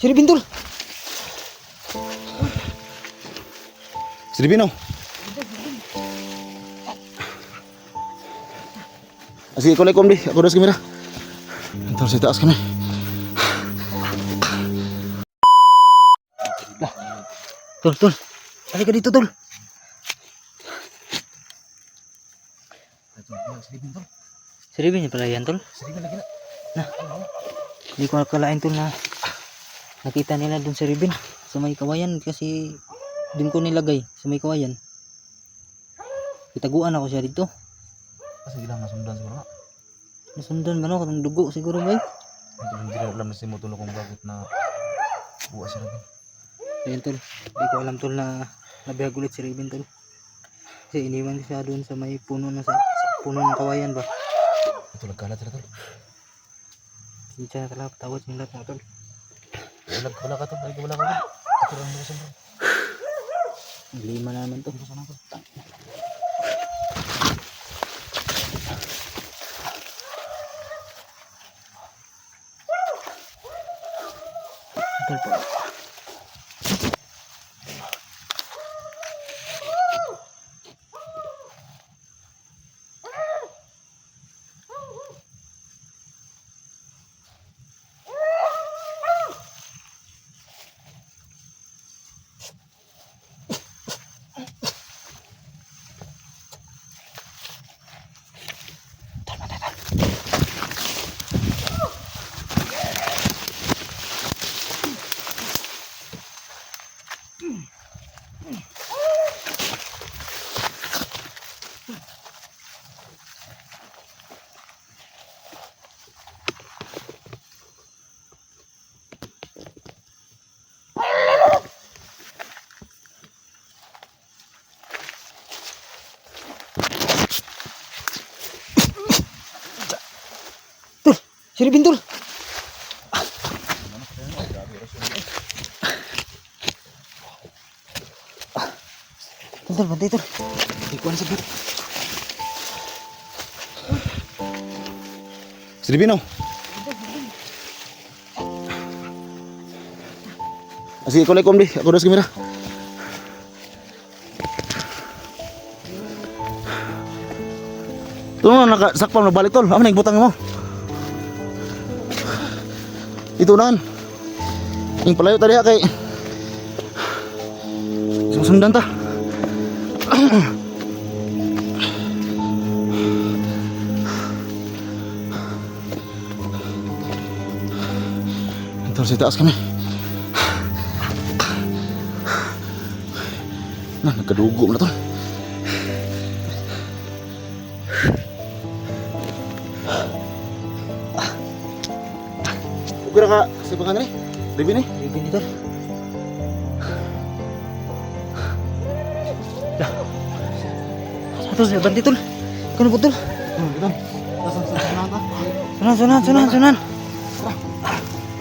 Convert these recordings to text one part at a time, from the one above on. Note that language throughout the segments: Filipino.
Si Ribin tol. Si Ribin oh. Sige, kolay-kom di. Ako das kamera. Tol, sa taas kami. Tol, tol. Balik ka dito, tol. Si Ribin yung pala yan, tol. Si Ribin lagi na. Nah, hindi ko nakalain, tol, na nakita nila dun si Ribin sa may kawayan kasi dun ko nilagay sa may kawayan. Itaguan ako siya dito. Kasi gila masundan siguro nga. Nasundan ba no? Kung dugo siguro ba? Ito hindi rin alam na si Motulo kung bakit na buwa si Ribin. Ayan, tol. Hindi ko alam, tol, na nabihag ulit si Ribin, tol. Kasi iniwan siya dun sa may puno na sa puno ng kawayan ba. Ito nagkalat sila tol. Hindi siya nakalap. Tawad yung lahat mga tol. Wala ka tol. Wala ka tol. Ito lang mga sandal. Lima naman to. Tol po. Si Ribin tol. Tol, bantay tol. Ikuan sa git. Si Ribin oh. Sige, kolay-kom di. Ako das kamera. Ito mo, nakasakpam na balik tol. Ano na yung butang mo? Ito na. Yung palayo tadi kay susundan ta. Ito sa taas kami. Nah, nagkadugo na to. Ugura ka sa pangan ni? Ribin eh? Ribin tol. Dah. Satu saya bantu tol. Kau betul. Ito. Sunan ta. Sunan.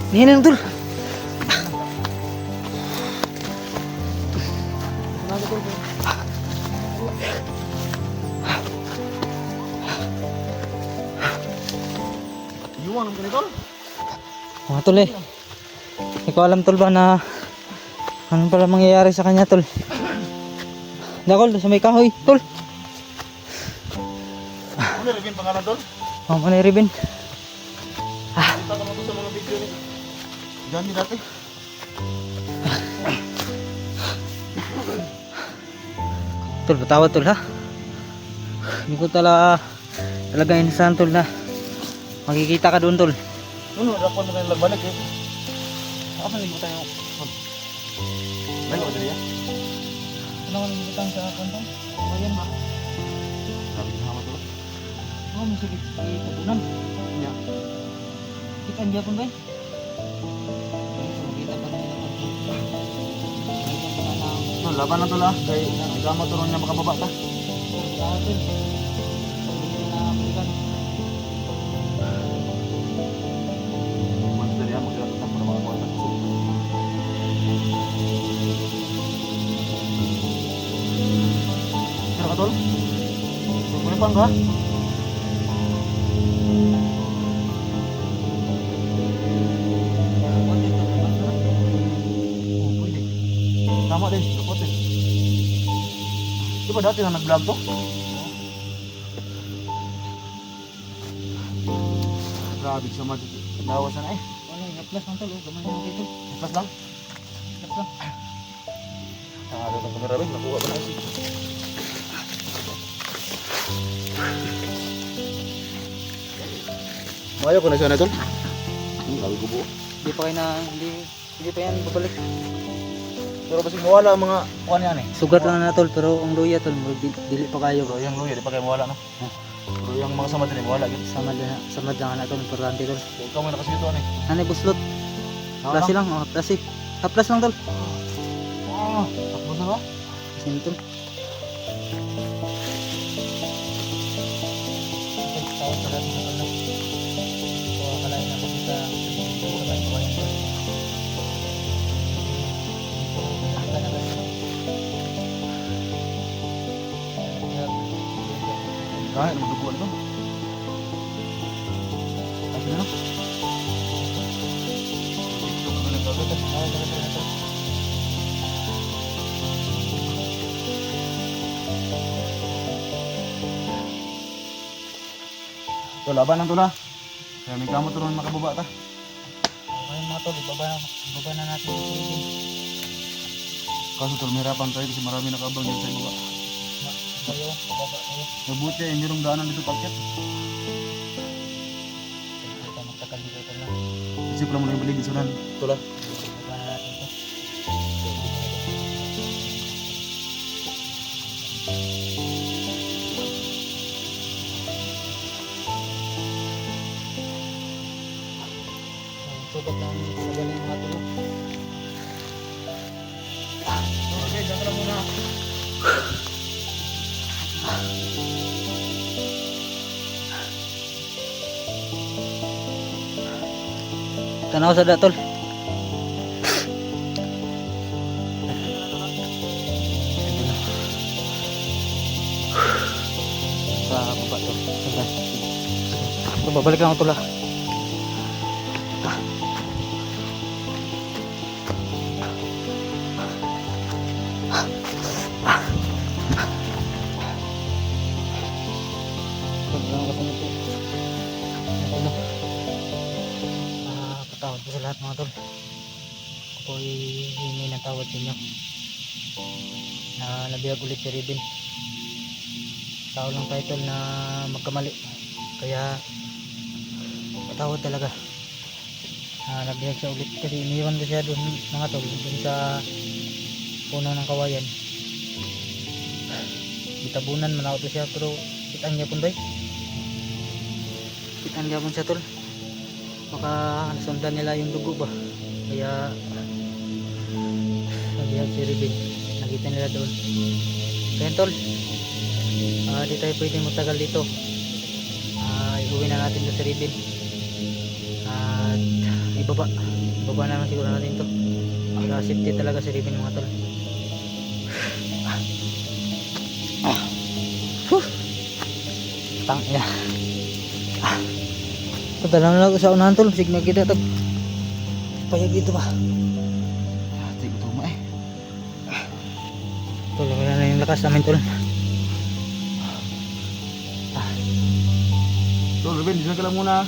Ini tol. Iwan ang ganito. Mga tol eh. Hindi ko alam tol ba na ano pala mangyayari sa kanya tol. Dakol sa may kahoy tol. Ano Ribin pangalan tol? Oh, ano yung Ribin? Kita ka mo sa mga video ni. Gani dati. Tol, patawad tol ha. Hindi ko talaga inasahan tol na makikita ka doon tol. Ano, dapat na lang balik eh. Apa nih tayo? Bayo dali ya. Ano ang butang sa kantong? Ayan ba? Sabi ni Hamad tuh. Oh, masih di kebunan. Ya. Kita dia pun ba? Kita pa rin No, laban na to lah. Kay gamot turon niya makababa ta. Monster ya, magkakaroon ng mga kuwatan. Kira ka tol? May pang ka? Tama din, lupot eh. Di ba dati na nag-vlog to? Grabe sa mga lawas na eh. Ano yung haplas ng tol? Gamay naman dito. Plus lang. Haplas lang. Ano na kamera rin, nakuha ba na isi? Mayo ko na siya na tol. Labi ko buo. Hindi pa yan babalik. Pero kasi mawala ang mga kuhan yan eh. Sugat lang na tol, pero ang luya tol, dili pa kayo. Pero yung luya, di pa kayo mawala no? Pero yung mga samad din, mawala yun. Samad lang na tol, importante tol. So, ikaw may nakasito eh. Nanay buslot. Plasi lang, plasi. Haplas lang tol. Tapos na ba? Sino tol? Tawag pala mga tol na. So, akalain na kita sa bayan kawayan tol. Kahit naman duguan to. Kasi na. TikTok na lang gagawin. So, laban lang to na. Kaya may kamot rin makababa ta. Ayun mga tol, ibaba na natin yung tulogin. Kaso tol, mahirapan tayo kasi marami nakabang dyan sa ibaba. Kayo, bababa kayo. Mabuti, hindi rin daanan dito pagkat. Hindi ka magtakal dito ito na. Isip lang mo na yung baligid sunan. Tula. Ibaba na natin ito. Sugat lang sa galing mga tulo. Okay, dyan ka lang muna. Tanaw sa datol. Sa baba to. So, babalik lang ako tula. Patawad po sa lahat mga tol. Ako ay hingi ng tawad sa inyo na nabiyag ulit si Ribin. Tao lang tayo tol na magkamali, kaya patawad talaga. Nabiyag siya ulit kasi iniwan ko siya doon mga tol, doon sa puno ng kawayan. Bitabunan man ako to siya, pero kitang niya punday. Kitang niya pun siya tol. Baka nasundan nila yung dugo ba, kaya nabiyag si Ribin, nakita nila doon. Kaya tol, di tayo pwede magtagal dito. Iuwi na natin doon si Ribin at ibaba na lang siguro natin to para safety talaga si Ribin mga tol. Tang ina. Padalang lang sa unahan tol, sig kita tag payag dito ba. Ati ko tuma eh. Tol, wala na yung lakas namin tol. Tol, Ruben, dyan ka lang muna.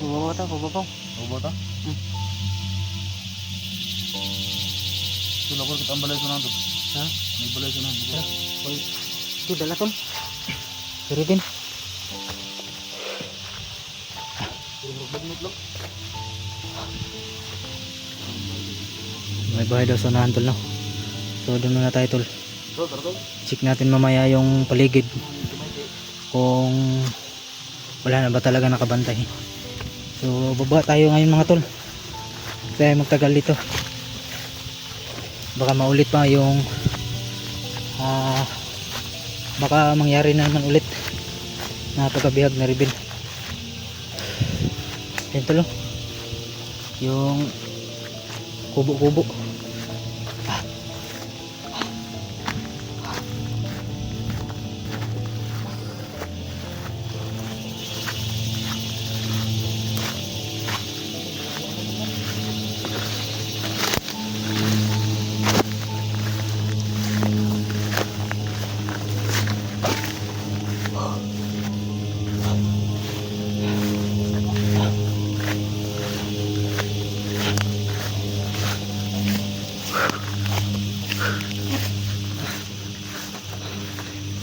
Babaw. Baba ta? Tol, ako kita ang balay sunan to. Ha? May balay sunan. Ito dala tol. Si Ribin. May bahay daw sa unahan tol no. So doon muna tayo tol. Tol. Check natin mamaya yung paligid kung wala na ba talaga nakabantay. So baba tayo ngayon mga tol. Kaya magtagal dito. Baka maulit pa yung baka mangyari na naman ulit na pagkabihag na Ribin. Yan tol, yung kubo-kubo.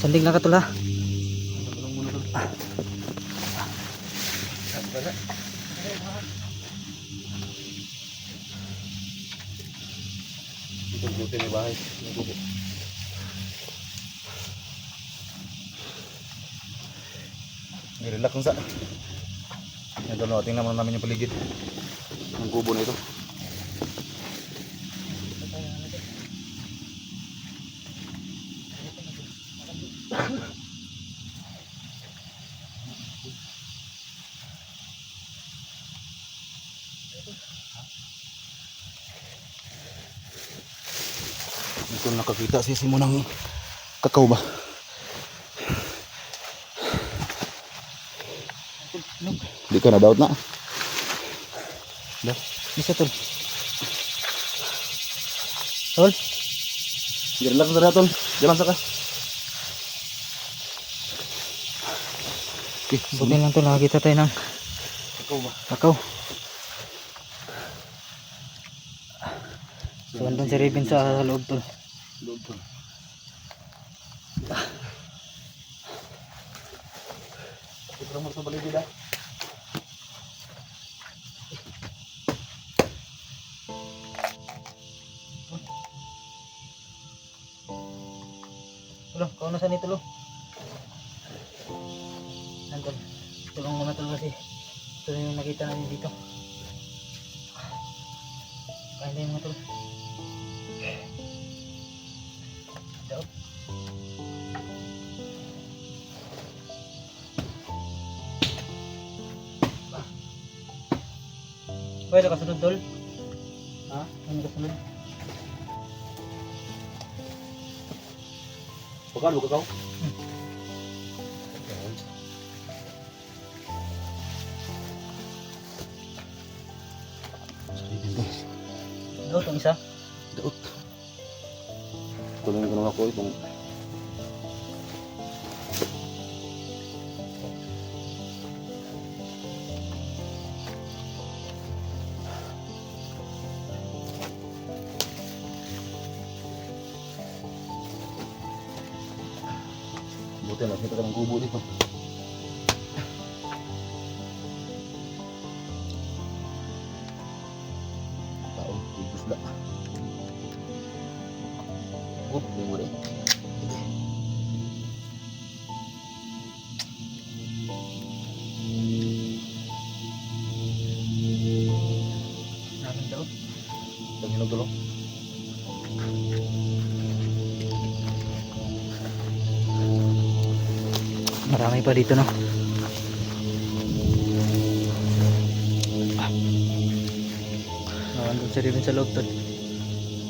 Sandig lang ka tol ha. Tulong muna tol. Dito buti may bahay. Nagubo. Relax lang sa. Ito no, tingnan muna namin yung paligid ng kubo na ito. Ito nakakita si Simo ng kakao ba? Di ka na doubt na. Isa tol. Tol. Relax na tol. Jalan sa ka. Okay, Buti lang tol, nakakita tayo ng kakao ba? kakao. So andun si Raven sa loob tol. Loob tol. Ito mo sa paligid ah. Tulo, kauno sa ni tulo. Nandun. Tulong naman tol kasi ito na yung nakita namin dito. Kain din mo tol. Daot. Pwede ka sunod tol? Ha? Ano ka sunod? Pagkano kakao? Daot ang isa. Daot. Tulungan ko naman ako itong buti na, kita ka ng kubo dito. Tao, ibusla. Good, yung mo rin. Namin daot. Ang hinog tulong. Marami pa dito no. Andun si Raven sa loob tol.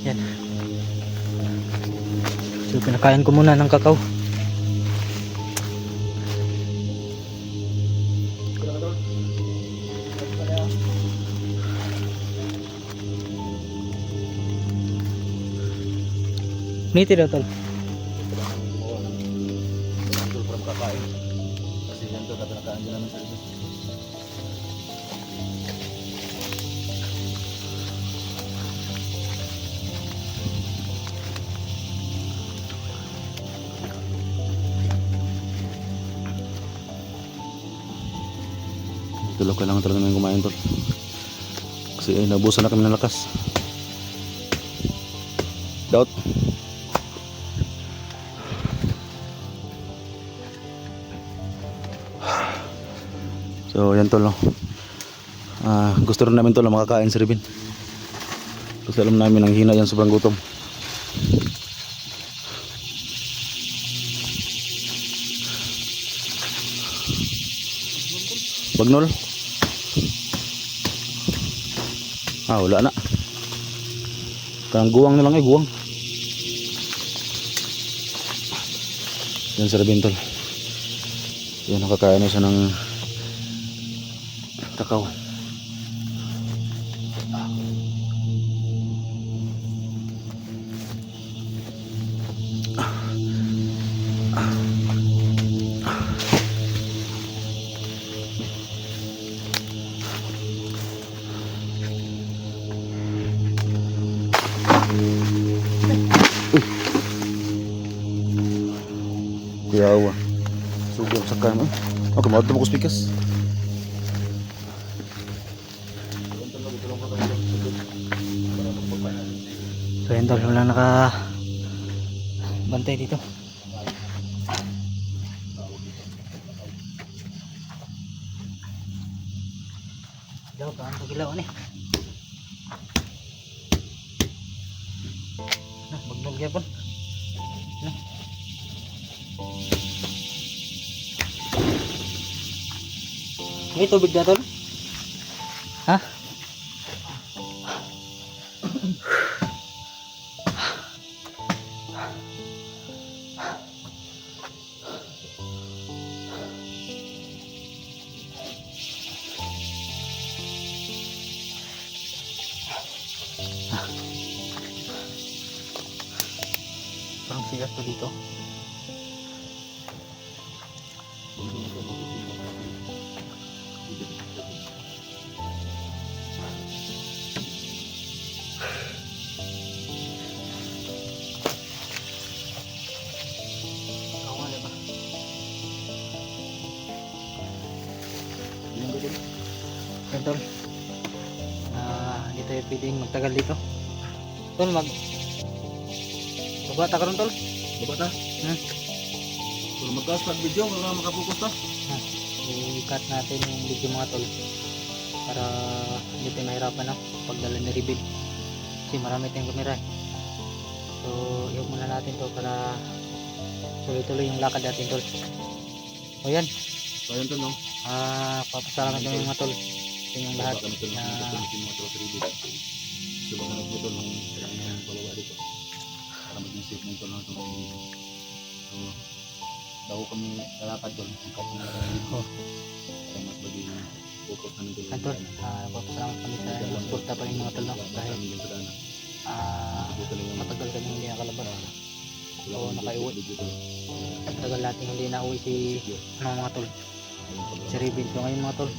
Yan. So pinakain ko muna ng kakao. Niti daw tol. Ito para makakain. Kasi yan ito, natin din namin sa ito. Tulog kailangan talaga namin kumain tol. Kasi nabusan na kami ng lakas. Doubt. So yan tol no. Gusto rin namin tol na makakain si Raven. Kasi alam namin ang hina yan, sobrang gutom. Bagnol. Wala na. Parang guwang na lang guwang. Yan si Raven tol. Yan, nakakain na siya ng kakao. Saka mo. Okay, mo mo speakers. So yun tol, wala naka bantay dito. Ilaw pa, ang pagilaw ni. Bagnog yapon. May tubig na tol? Ha? Parang sigas to dito. Kawala ba? Yan tol. Hindi tayo pwedeng magtagal dito. Tol, Babata ka ron tol. Babata. Pero magkas pag video wala makapokus ta. I-cut natin yung video mga tol para hindi tayo mahirapan pagdala ni Rebel kasi marami tayong kamera so iwan muna natin to para tuloy-tuloy yung lakad natin tol. O yan, So yun tol no. papasalamat kami mga tol sa inyong lahat Kami tol na mga tol sa Rebel. So baka nagputol ng pababa dito. Para maging safe ng tol ng tol. So daw kami lalakad tol ang kapag dito. Para mas bagay focus namin tol. yan tol, papasalamat kami sa inyong suporta pa rin mga tol dahil matagal kami hindi nakalabas o nakaiuwi. Tagal natin hindi nauwi si mga tol si Rebel. So ngayon mga tol,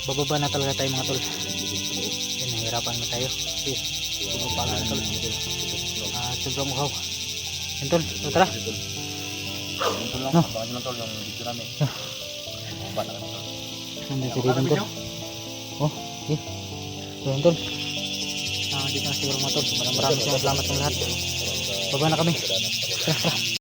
bababa na talaga tayo mga tol. Yan, nahirapan na tayo kasi puno pa lang tol. Sobrang uhaw. Yan tol, so tara. No. Baka naman tol yung video namin. Bata kami tol. Nandun si Rebel tol. Oh, okay. So yan tol, dito na siguro mga tol. Maraming salamat ng lahat. Baba na kami. Tara, tara.